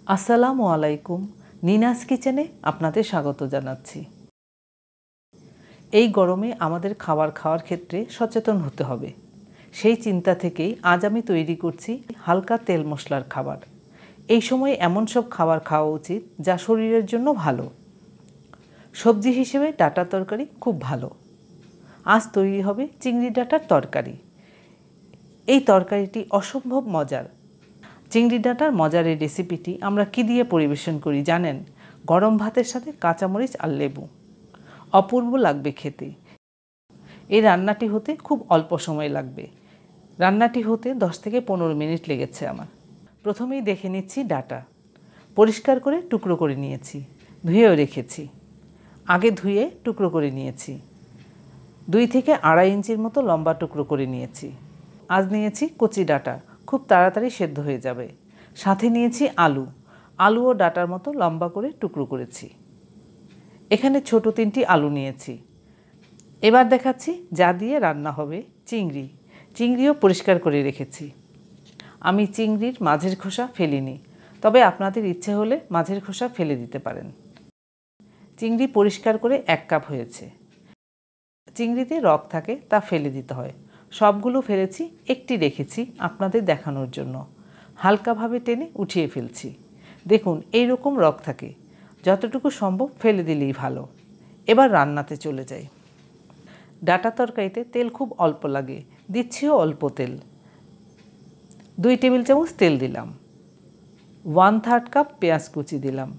আসসালামু আলাইকুম। নিনাস কিচেনে আপনাদের স্বাগত জানাচ্ছি। এই গরমে আমাদের খাবার খাওয়ার ক্ষেত্রে সচেতন হতে হবে। সেই চিন্তা থেকেই আজ আমি তৈরি করছি হালকা তেল মশলার খাবার। এই সময় এমন সব খাবার খাওয়া উচিত যা শরীরের জন্য ভালো। সবজি হিসেবে ডাঁটা তরকারি খুব ভালো। আজ তৈরি হবে চিংড়ি ডাঁটার তরকারি। এই তরকারিটি অসম্ভব মজার। চিংড়ি ডাঁটার মজার এই রেসিপিটি আমরা কী দিয়ে পরিবেশন করি জানেন? গরম ভাতের সাথে কাঁচামরিচ আর লেবু। অপূর্ব লাগবে খেতে। এই রান্নাটি হতে খুব অল্প সময় লাগবে। রান্নাটি হতে 10 থেকে 15 মিনিট লেগেছে আমার। প্রথমেই দেখে নিচ্ছি ডাঁটা। পরিষ্কার করে টুকরো করে নিয়েছি, ধুয়েও রেখেছি। আগে ধুয়ে টুকরো করে নিয়েছি। 2 থেকে 2.5 ইঞ্চির মতো লম্বা টুকরো করে নিয়েছি। আজ নিয়েছি কচি ডাঁটা, খুব তাড়াতাড়ি সেদ্ধ হয়ে যাবে। সাথে নিয়েছি আলু। আলু ও ডাঁটার মতো লম্বা করে টুকরো করেছি। এখানে ছোট 3টি আলু নিয়েছি। এবার দেখাচ্ছি যা দিয়ে রান্না হবে চিংড়ি। চিংড়িও পরিষ্কার করে রেখেছি। আমি চিংড়ির মাঝের খোসা ফেলিনি, তবে আপনাদের ইচ্ছে হলে মাঝের খোসা ফেলে দিতে পারেন। চিংড়ি পরিষ্কার করে 1 কাপ হয়েছে। চিংড়িতে রক থাকে, তা ফেলে দিতে হয়। সবগুলো ফেলেছি, একটি রেখেছি আপনাদের দেখানোর জন্য। হালকাভাবে টেনে উঠিয়ে ফেলছি। দেখুন এই রকম রক থাকে, যতটুকু সম্ভব ফেলে দিলেই ভালো। এবার রান্নাতে চলে যাই। ডাঁটা তরকারিতে তেল খুব অল্প লাগে, দিচ্ছিও অল্প তেল। 2 টেবিল চামচ তেল দিলাম। 1/3 কাপ পেঁয়াজ কুচি দিলাম।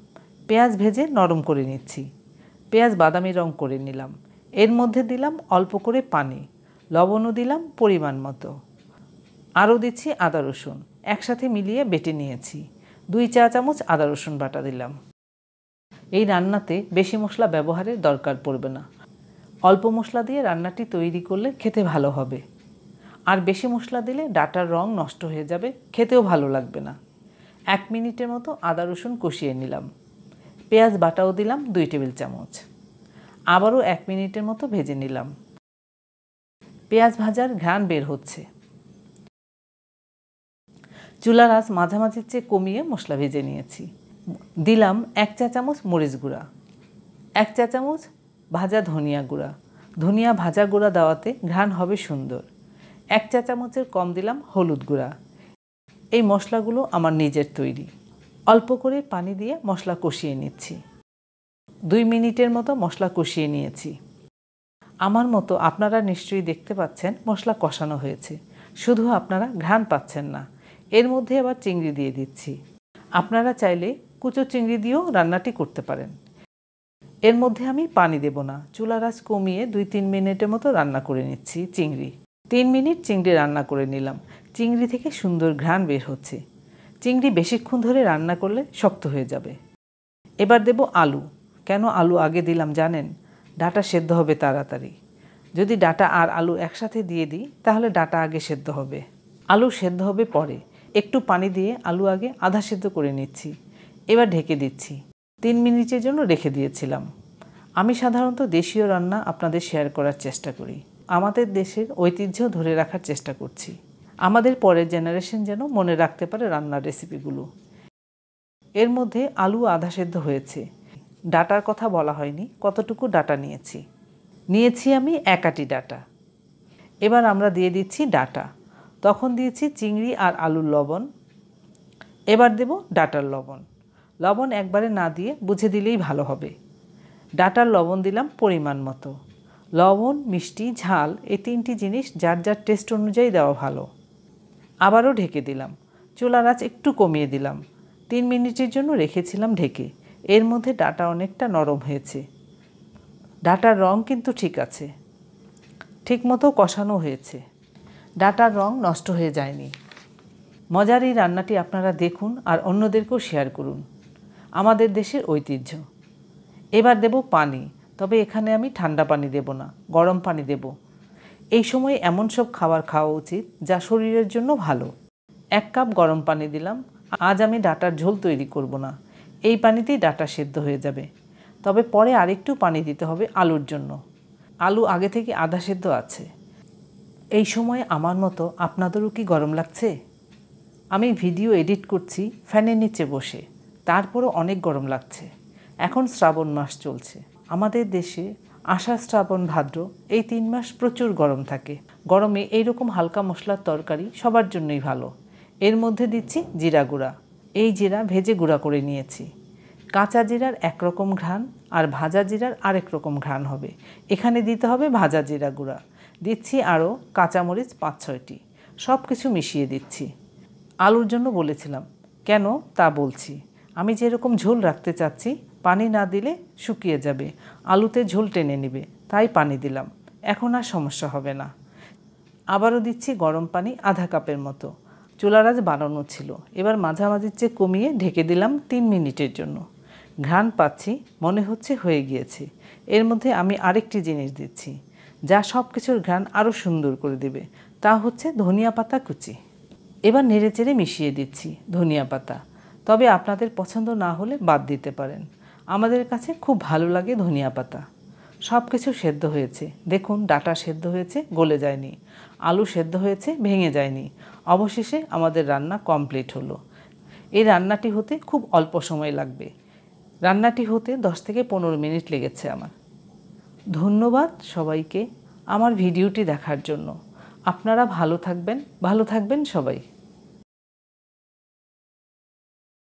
পেঁয়াজ ভেজে নরম করে নিচ্ছি। পেঁয়াজ বাদামি রং করে নিলাম। এর মধ্যে দিলাম অল্প করে পানি, লবণও দিলাম পরিমাণ মতো। আরও দিচ্ছি আদা রসুন, একসাথে মিলিয়ে বেটে নিয়েছি। 2 চা চামচ আদা রসুন বাটা দিলাম। এই রান্নাতে বেশি মশলা ব্যবহারের দরকার পড়বে না। অল্প মশলা দিয়ে রান্নাটি তৈরি করলে খেতে ভালো হবে। আর বেশি মশলা দিলে ডাঁটার রং নষ্ট হয়ে যাবে, খেতেও ভালো লাগবে না। 1 মিনিটের মতো আদা রসুন কষিয়ে নিলাম। পেঁয়াজ বাটাও দিলাম 2 টেবিল চামচ। আবারও 1 মিনিটের মতো ভেজে নিলাম। পেঁয়াজ ভাজার ঘ্রাণ বের হচ্ছে। চুলার আঁচ মাঝামাঝির চেয়ে কমিয়ে মশলা ভেজে নিয়েছি। দিলাম 1 চা চামচ মরিচ গুঁড়া, 1 চা চামচ ভাজা ধনিয়া গুঁড়া। ধনিয়া ভাজা গুঁড়া দেওয়াতে ঘ্রাণ হবে সুন্দর। 1 চা চামচের কম দিলাম হলুদ গুঁড়া। এই মশলাগুলো আমার নিজের তৈরি। অল্প করে পানি দিয়ে মশলা কষিয়ে নিচ্ছি। 2 মিনিটের মতো মশলা কষিয়ে নিয়েছি। আমার মতো আপনারা নিশ্চয়ই দেখতে পাচ্ছেন মশলা কষানো হয়েছে, শুধু আপনারা ঘ্রাণ পাচ্ছেন না। এর মধ্যে আবার চিংড়ি দিয়ে দিচ্ছি। আপনারা চাইলে কুচো চিংড়ি দিয়েও রান্নাটি করতে পারেন। এর মধ্যে আমি পানি দেব না। চুলার আঁচ কমিয়ে 2-3 মিনিটের মতো রান্না করে নিচ্ছি চিংড়ি। 3 মিনিট চিংড়ি রান্না করে নিলাম। চিংড়ি থেকে সুন্দর ঘ্রাণ বের হচ্ছে। চিংড়ি বেশিক্ষণ ধরে রান্না করলে শক্ত হয়ে যাবে। এবার দেব আলু। কেন আলু আগে দিলাম জানেন? ডাঁটা সেদ্ধ হবে তাড়াতাড়ি। যদি ডাঁটা আর আলু একসাথে দিয়ে দিই তাহলে ডাঁটা আগে সেদ্ধ হবে, আলু সেদ্ধ হবে পরে। একটু পানি দিয়ে আলু আগে আধা সেদ্ধ করে নিচ্ছি। এবার ঢেকে দিচ্ছি। 3 মিনিটের জন্য রেখে দিয়েছিলাম। আমি সাধারণত দেশীয় রান্না আপনাদের শেয়ার করার চেষ্টা করি। আমাদের দেশের ঐতিহ্য ধরে রাখার চেষ্টা করছি। আমাদের পরের জেনারেশন যেন মনে রাখতে পারে রান্নার রেসিপিগুলো। এর মধ্যে আলু আধা সেদ্ধ হয়েছে। ডাঁটার কথা বলা হয়নি, কতটুকু ডাঁটা নিয়েছি আমি 1 আঁটি ডাঁটা। এবার আমরা দিয়ে দিচ্ছি ডাঁটা। তখন দিয়েছি চিংড়ি আর আলুর লবণ। এবার দেব ডাঁটার লবণ। লবণ একবারে না দিয়ে বুঝে দিলেই ভালো হবে। ডাঁটার লবণ দিলাম পরিমাণ মতো। লবণ, মিষ্টি, ঝাল এই 3টি জিনিস যার যার টেস্ট অনুযায়ী দেওয়া ভালো। আবারও ঢেকে দিলাম। চুলার আঁচ একটু কমিয়ে দিলাম। 3 মিনিটের জন্য রেখেছিলাম ঢেকে। এর মধ্যে ডাঁটা অনেকটা নরম হয়েছে। ডাঁটার রং কিন্তু ঠিক আছে, ঠিকমতো কষানো হয়েছে। ডাঁটার রং নষ্ট হয়ে যায়নি। মজার এই রান্নাটি আপনারা দেখুন আর অন্যদেরকেও শেয়ার করুন। আমাদের দেশের ঐতিহ্য। এবার দেব পানি, তবে এখানে আমি ঠান্ডা পানি দেব না, গরম পানি দেব। এই সময় এমন সব খাবার খাওয়া উচিত যা শরীরের জন্য ভালো। 1 কাপ গরম পানি দিলাম। আজ আমি ডাঁটার ঝোল তৈরি করব না, এই পানিতেই ডাঁটা সেদ্ধ হয়ে যাবে। তবে পরে আরেকটু পানি দিতে হবে আলুর জন্য। আলু আগে থেকে আধা সেদ্ধ আছে। এই সময় আমার মতো আপনাদেরও কি গরম লাগছে? আমি ভিডিও এডিট করছি ফ্যানের নিচে বসে, তারপরও অনেক গরম লাগছে। এখন শ্রাবণ মাস চলছে। আমাদের দেশে আষাঢ়, শ্রাবণ, ভাদ্র এই 3 মাস প্রচুর গরম থাকে। গরমে এইরকম হালকা মশলার তরকারি সবার জন্যই ভালো। এর মধ্যে দিচ্ছি জিরা গুঁড়া। এই জিরা ভেজে গুঁড়া করে নিয়েছি। কাঁচা জিরার একরকম ঘ্রাণ আর ভাজা জিরার আরেক রকম ঘ্রাণ হবে। এখানে দিতে হবে ভাজা জিরা গুঁড়া। দিচ্ছি আরও কাঁচামরিচ 5-6টি। সব কিছু মিশিয়ে দিচ্ছি। আলুর জন্য বলেছিলাম, কেন তা বলছি। আমি যেরকম ঝোল রাখতে চাচ্ছি, পানি না দিলে শুকিয়ে যাবে, আলুতে ঝোল টেনে নেবে, তাই পানি দিলাম। এখন আর সমস্যা হবে না। আবারও দিচ্ছি গরম পানি আধা কাপের মতো। চুলার আঁচ বাড়ানো ছিল। এবার মাঝামাঝির চেয়ে কমিয়ে ঢেকে দিলাম 3 মিনিটের জন্য। ঘ্রাণ পাচ্ছি, মনে হচ্ছে হয়ে গিয়েছে। এর মধ্যে আমি আরেকটি জিনিস দিচ্ছি, যা সব কিছুর ঘ্রাণ আরও সুন্দর করে দেবে। তা হচ্ছে ধনিয়া পাতা কুচি। এবার নেড়েচেড়ে মিশিয়ে দিচ্ছি ধনিয়া পাতা। তবে আপনাদের পছন্দ না হলে বাদ দিতে পারেন। আমাদের কাছে খুব ভালো লাগে ধনিয়া পাতা। সব কিছু সেদ্ধ হয়েছে। দেখুন, ডাঁটা সেদ্ধ হয়েছে, গলে যায়নি। আলু সেদ্ধ হয়েছে, ভেঙে যায়নি। অবশেষে আমাদের রান্না কমপ্লিট হলো। এই রান্নাটি হতে খুব অল্প সময় লাগবে। রান্নাটি হতে 10 থেকে 15 মিনিট লেগেছে আমার। ধন্যবাদ সবাইকে আমার ভিডিওটি দেখার জন্য। আপনারা ভালো থাকবেন সবাই।